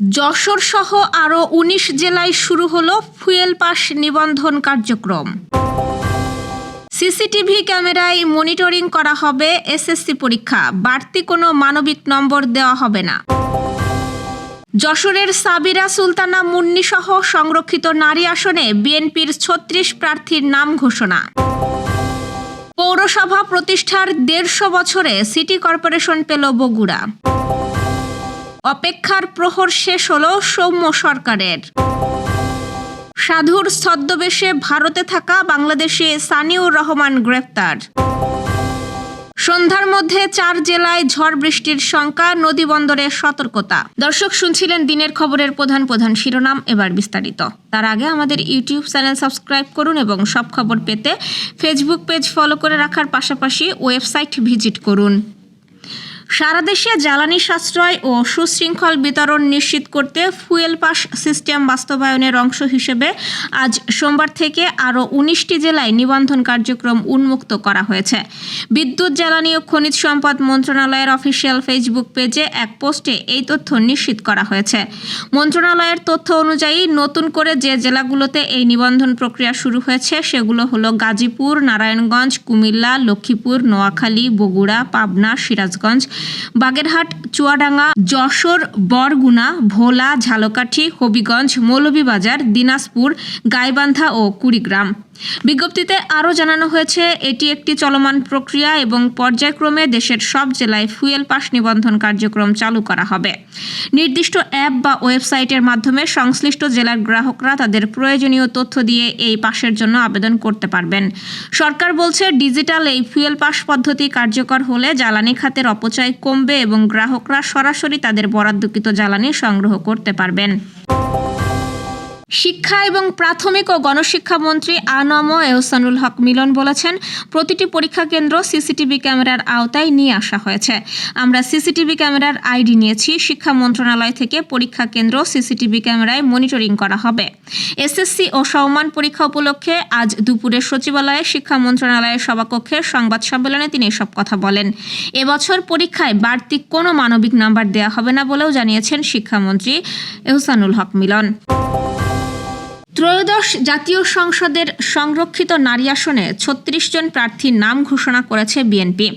যশোর সহ আরও ১৯ জেলায় শুরু হলো ফুয়েল পাস নিবন্ধন কার্যক্রম। সিসিটিভি ক্যামেরায় মনিটরিং করা হবে এসএসসি পরীক্ষা, বাড়তি কোনো মানবিক নম্বর দেওয়া হবে না। যশোরের সাবিরা সুলতানা মুন্নি সহ সংরক্ষিত নারী আসনে বিএনপির ৩৬ প্রার্থীর নাম ঘোষণা। পৌরসভা প্রতিষ্ঠার ১৫০ বছরে সিটি কর্পোরেশন পেল বগুড়া। অপেক্ষার প্রহর শেষ হলো সৌম্য সরকারের। সাধুর ছদ্মবেশে ভারতে থাকা বাংলাদেশি সানিউর রহমান গ্রেফতার। সন্ধ্যার মধ্যে ৪ জেলায় ঝড় বৃষ্টির শঙ্কা, নদী বন্দরে সতর্কতা। দর্শক, শুনছিলেন দিনের খবরের প্রধান প্রধান শিরোনাম, এবার বিস্তারিত। তার আগে আমাদের ইউটিউব চ্যানেল সাবস্ক্রাইব করুন এবং সব খবর পেতে ফেসবুক পেজ ফলো করে রাখার পাশাপাশি ওয়েবসাইট ভিজিট করুন। সারা দেশে জ্বালানি সাশ্রয় ও সুশৃঙ্খল বিতরণ নিশ্চিত করতে ফুয়েল পাস সিস্টেম বাস্তবায়নের অংশ হিসেবে আজ সোমবার থেকে আরও ১৯টি জেলায় নিবন্ধন কার্যক্রম উন্মুক্ত করা হয়েছে। বিদ্যুৎ, জ্বালানি ও খনিজ সম্পদ মন্ত্রণালয়ের অফিসিয়াল ফেসবুক পেজে এক পোস্টে এই তথ্য নিশ্চিত করা হয়েছে। মন্ত্রণালয়ের তথ্য অনুযায়ী নতুন করে যে জেলাগুলোতে এই নিবন্ধন প্রক্রিয়া শুরু হয়েছে সেগুলো হলো গাজীপুর, নারায়ণগঞ্জ, কুমিল্লা, লক্ষ্মীপুর, নোয়াখালী, বগুড়া, পাবনা, সিরাজগঞ্জ, বাগেরহাট, চুয়াডাঙ্গা, যশোর, বরগুনা, ভোলা, ঝালকাঠি, হবিগঞ্জ, মৌলভীবাজার, দিনাজপুর, গাইবান্ধা ও কুড়িগ্রাম। বিজ্ঞপ্তিতে আরও জানানো হয়েছে, এটি একটি চলমান প্রক্রিয়া এবং পর্যায়ক্রমে দেশের সব জেলায় ফুয়েল পাস নিবন্ধন কার্যক্রম চালু করা হবে। নির্দিষ্ট অ্যাপ বা ওয়েবসাইটের মাধ্যমে সংশ্লিষ্ট জেলার গ্রাহকরা তাদের প্রয়োজনীয় তথ্য দিয়ে এই পাসের জন্য আবেদন করতে পারবেন। সরকার বলছে, ডিজিটাল এই ফুয়েল পাস পদ্ধতি কার্যকর হলে জ্বালানি খাতের অপচয় কমবে এবং গ্রাহকরা সরাসরি তাদের বরাদ্দকৃত জ্বালানি সংগ্রহ করতে পারবেন। শিক্ষা এবং প্রাথমিক ও গণশিক্ষা মন্ত্রী আ.ন.ম এহসানুল হক মিলন বলেছেন, প্রতিটি পরীক্ষা কেন্দ্র সিসিটিভি ক্যামেরার আওতায় নিয়ে আসা হয়েছে। আমরা সিসিটিভি ক্যামেরার আইডি নিয়েছি। শিক্ষা মন্ত্রণালয় থেকে পরীক্ষা কেন্দ্র সিসিটিভি ক্যামেরায় মনিটরিং করা হবে। এসএসসি ও সমমান পরীক্ষা উপলক্ষে আজ দুপুরে সচিবালয়ে শিক্ষা মন্ত্রণালয়ের সভাকক্ষে সংবাদ সম্মেলনে তিনি এসব কথা বলেন। এবছর পরীক্ষায় বাড়তি কোনো মানবিক নাম্বার দেওয়া হবে না বলেও জানিয়েছেন শিক্ষামন্ত্রী এহসানুল হক মিলন। ত্রয়োদশ জাতীয় সংসদের সংরক্ষিত নারী আসনে ৩৬ জন প্রার্থীর নাম ঘোষণা করেছে বিএনপি।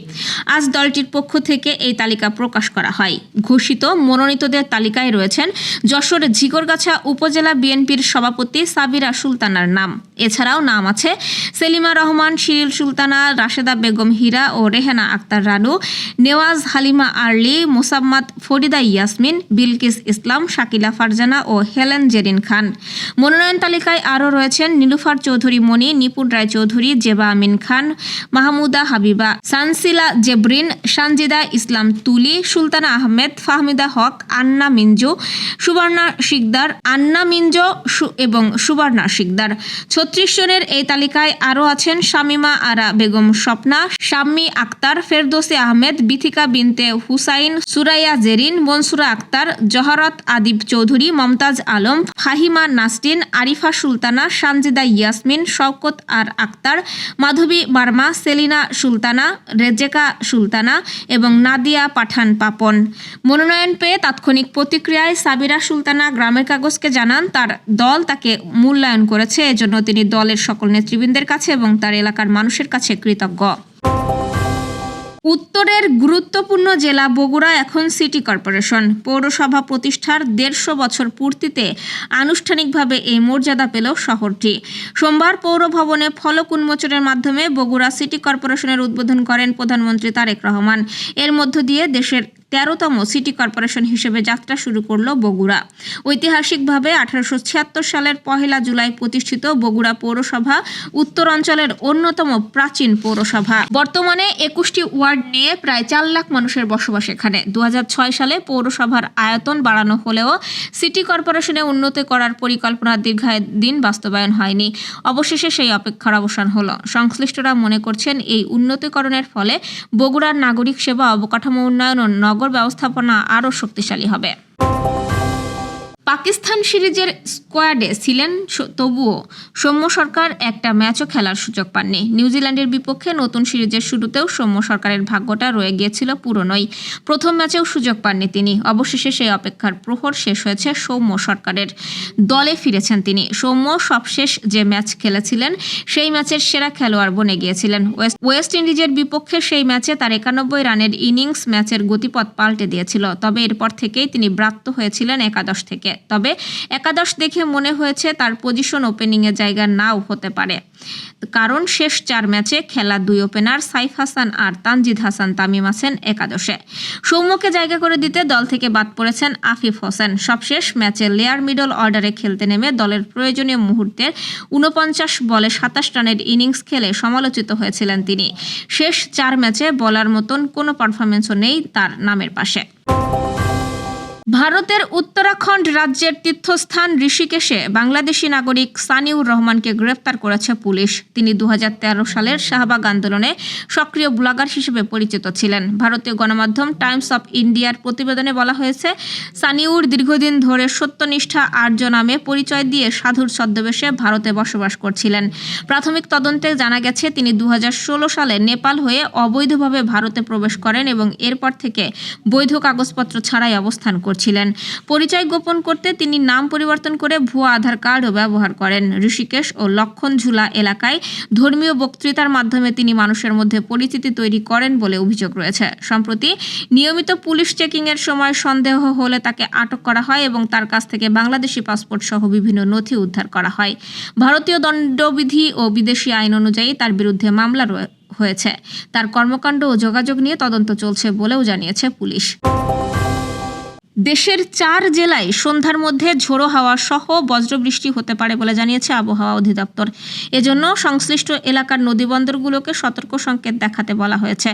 আজ দলটির পক্ষ থেকে এই তালিকা প্রকাশ করা হয়। ঘোষিত মনোনীতদের তালিকায় রয়েছেন যশোর ঝিকরগাছা উপজেলা বিএনপির সভাপতি সাবিরা সুলতানার নাম। এছাড়াও নাম আছে সেলিমা রহমান, শিরিল সুলতানা, রাশেদা বেগম হীরা ও রেহেনা আক্তার রানু, নেওয়াজ হালিমা আরলি, মোসাম্মদ ফরিদা ইয়াসমিন, বিলকিস ইসলাম, শাকিলা ফারজানা ও হেলেন জেরিন খান। মনোনয়ন তালিকায় আরও রয়েছেন নীলুফার চৌধুরী মণি, নিপুণ রায় চৌধুরী, জেবা আমিন খান, মাহমুদা হাবিবা, সানসিলা জেবরিন, সানজিদা ইসলাম তুলি, সুলতানা আহমেদ, ফাহমিদা হক, আন্না মিঞ্জু, সুবর্ণা শিকদার, আন্না মিঞ্জো এবং সুবর্ণা শিকদার। ৩৬ জনের এই তালিকায় আরও আছেন শামিমা আরা বেগম স্বপ্না, শাম্মী আক্তার, ফেরদৌসী আহমেদ, বিথিকা বিনতে হুসাইন, সুরাইয়া জেরিন, মনসুরা আক্তার, জহরত আদিব চৌধুরী, মমতাজ আলম, ফাহিমা নাসরিন, আরিফা সুলতানা, সানজিদা ইয়াসমিন, শওকত আর আক্তার, মাধবী বার্মা, সেলিনা সুলতানা, রেজেকা সুলতানা এবং নাদিয়া পাঠান পাপন। মনোনয়ন পেয়ে তাৎক্ষণিক প্রতিক্রিয়ায় সাবিরা সুলতানা গ্রামের কাগজকে জানান, তার দল তাকে মূল্যায়ন করেছে, এজন্য তিনি দলের সকল নেতৃবৃন্দের কাছে এবং তার এলাকার মানুষের কাছে কৃতজ্ঞ। উত্তরের গুরুত্বপূর্ণ জেলা বগুড়া এখন সিটি কর্পোরেশন। পৌরসভা প্রতিষ্ঠার ১৫০ বছর পূর্তিতে আনুষ্ঠানিকভাবে এই মর্যাদা পেল শহরটি। সোমবার পৌর ভবনে ফলক উন্মোচনের মাধ্যমে বগুড়া সিটি কর্পোরেশনের উদ্বোধন করেন প্রধানমন্ত্রী তারেক রহমান। এর মধ্য দিয়ে দেশের ১৩তম সিটি কর্পোরেশন হিসেবে যাত্রা শুরু করল বগুড়া। ঐতিহাসিকভাবে ১৮৭৬ সালের ১ জুলাই প্রতিষ্ঠিত বগুড়া পৌরসভা উত্তর অঞ্চলের অন্যতম প্রাচীন পৌরসভা। বর্তমানে ২১টি ওয়ার্ড নিয়ে প্রায় ৪ লাখ মানুষের বসবাস এখানে। ২০০৬ সালে পৌরসভার আয়তন বাড়ানো হলেও সিটি কর্পোরেশনে উন্নতি করার পরিকল্পনা দীর্ঘদিন বাস্তবায়ন হয়নি। অবশেষে সেই অপেক্ষার অবসান হলো। সংশ্লিষ্টরা মনে করছেন, এই উন্নতিকরণের ফলে বগুড়ার নাগরিক সেবা, অবকাঠামো উন্নয়ন ও নগর ব্যবস্থাপনা আরও শক্তিশালী হবে। পাকিস্তান সিরিজের স্কোয়াডে ছিলেন তবুও সৌম্য সরকার একটা ম্যাচও খেলার সুযোগ পাননি। নিউজিল্যান্ডের বিপক্ষে নতুন সিরিজের শুরুতেও সৌম্য সরকারের ভাগ্যটা রয়ে গিয়েছিল পুরনোই। প্রথম ম্যাচেও সুযোগ পাননি তিনি। অবশেষে সেই অপেক্ষার প্রহর শেষ হয়েছে সৌম্য সরকারের। দলে ফিরেছেন তিনি। সৌম্য সবশেষ যে ম্যাচ খেলেছিলেন সেই ম্যাচের সেরা খেলোয়াড় বনে গিয়েছিলেন। ওয়েস্ট ইন্ডিজের বিপক্ষে সেই ম্যাচে তার 91 রানের ইনিংস ম্যাচের গতিপথ পাল্টে দিয়েছিল। তবে এরপর থেকেই তিনি ব্রাত্য হয়েছিলেন একাদশ থেকে। তবে একাদশ দেখে মনে হয়েছে তার পজিশন ওপেনিংয়ের জায়গা নাও হতে পারে, কারণ শেষ 4 ম্যাচে খেলা 2 ওপেনার সাইফ হাসান আর তানজিদ হাসান তামিম আছেন একাদশে। সৌম্যকে জায়গা করে দিতে দল থেকে বাদ পড়েছেন আফিফ হোসেন। সবশেষ ম্যাচে লেয়ার মিডল অর্ডারে খেলতে নেমে দলের প্রয়োজনীয় মুহূর্তের 49 বলে 27 রানের ইনিংস খেলে সমালোচিত হয়েছিলেন তিনি। শেষ 4 ম্যাচে বলার মতন কোনো পারফরম্যান্সও নেই তার নামের পাশে। ভারতের উত্তরাখণ্ড রাজ্যের তীর্থস্থান ঋষিকেশে বাংলাদেশি নাগরিক সানিউর রহমানকে গ্রেফতার করেছে পুলিশ। তিনি 2013 সালের শাহবাগ আন্দোলনে সক্রিয় ব্লগার হিসেবে পরিচিত ছিলেন। ভারতীয় গণমাধ্যম টাইমস অফ ইন্ডিয়ার প্রতিবেদনে বলা হয়েছে, সানিউর দীর্ঘদিন ধরে সত্যনিষ্ঠা আর্য নামে পরিচয় দিয়ে সাধুর ছদ্মবেশে ভারতে বসবাস করছিলেন। প্রাথমিক তদন্তে জানা গেছে তিনি 2016 সালে নেপাল হয়ে অবৈধভাবে ভারতে প্রবেশ করেন এবং এরপর থেকে বৈধ কাগজপত্র ছাড়াই অবস্থান করছিলেন। পরিচয় গোপন করতে তিনি নাম পরিবর্তন করে ভুয়া আধার কার্ডও ব্যবহার করেন। ঋষিকেশ ও লক্ষণঝুলা এলাকায় ধর্মীয় বক্তৃতার মাধ্যমে তিনি মানুষের মধ্যে পরিচিতি তৈরি করেন বলে অভিযোগ রয়েছে। সম্প্রতি নিয়মিত পুলিশ চেকিংয়ের সময় সন্দেহ হলে তাকে আটক করা হয় এবং তার কাছ থেকে বাংলাদেশি পাসপোর্ট সহ বিভিন্ন নথি উদ্ধার করা হয়। ভারতীয় দণ্ডবিধি ও বিদেশি আইন অনুযায়ী তার বিরুদ্ধে মামলা হয়েছে। তার কর্মকাণ্ড ও যোগাযোগ নিয়ে তদন্ত চলছে বলেও জানিয়েছে পুলিশ। দেশের 4 জেলায় সন্ধ্যার মধ্যে ঝোড়ো হাওয়া সহ বজ্রবৃষ্টি হতে পারে বলে জানিয়েছে আবহাওয়া অধিদপ্তর। এজন্য সংশ্লিষ্ট এলাকার নদীবন্দরগুলোকে সতর্ক সংকেত দেখাতে বলা হয়েছে।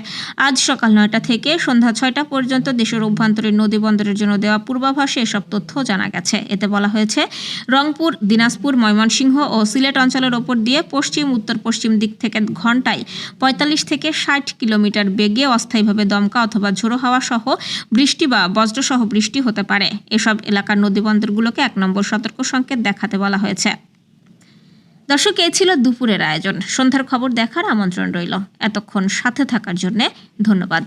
আজ সকাল 9টা থেকে সন্ধ্যা 6টা পর্যন্ত দেশের অভ্যন্তরীণ নদীবন্দরের জন্য দেওয়া পূর্বাভাসে এসব তথ্য জানা গেছে। এতে বলা হয়েছে, রংপুর, দিনাজপুর, ময়মনসিংহ ও সিলেট অঞ্চলের ওপর দিয়ে পশ্চিম উত্তর পশ্চিম দিক থেকে ঘন্টায় 45 থেকে 60 কিলোমিটার বেগে অস্থায়ীভাবে দমকা অথবা ঝোড়ো হাওয়া সহ বৃষ্টি বা বজ্রসহ বৃষ্টি হতে পারে। এসব এলাকার নদীবন্দরগুলোকে 1 নম্বর সতর্ক সংকেত দেখাতে বলা হয়েছে। দর্শক, এই ছিল দুপুরের আয়োজন। সন্ধ্যার খবর দেখার আমন্ত্রণ রইল। এতক্ষণ সাথে থাকার জন্য ধন্যবাদ।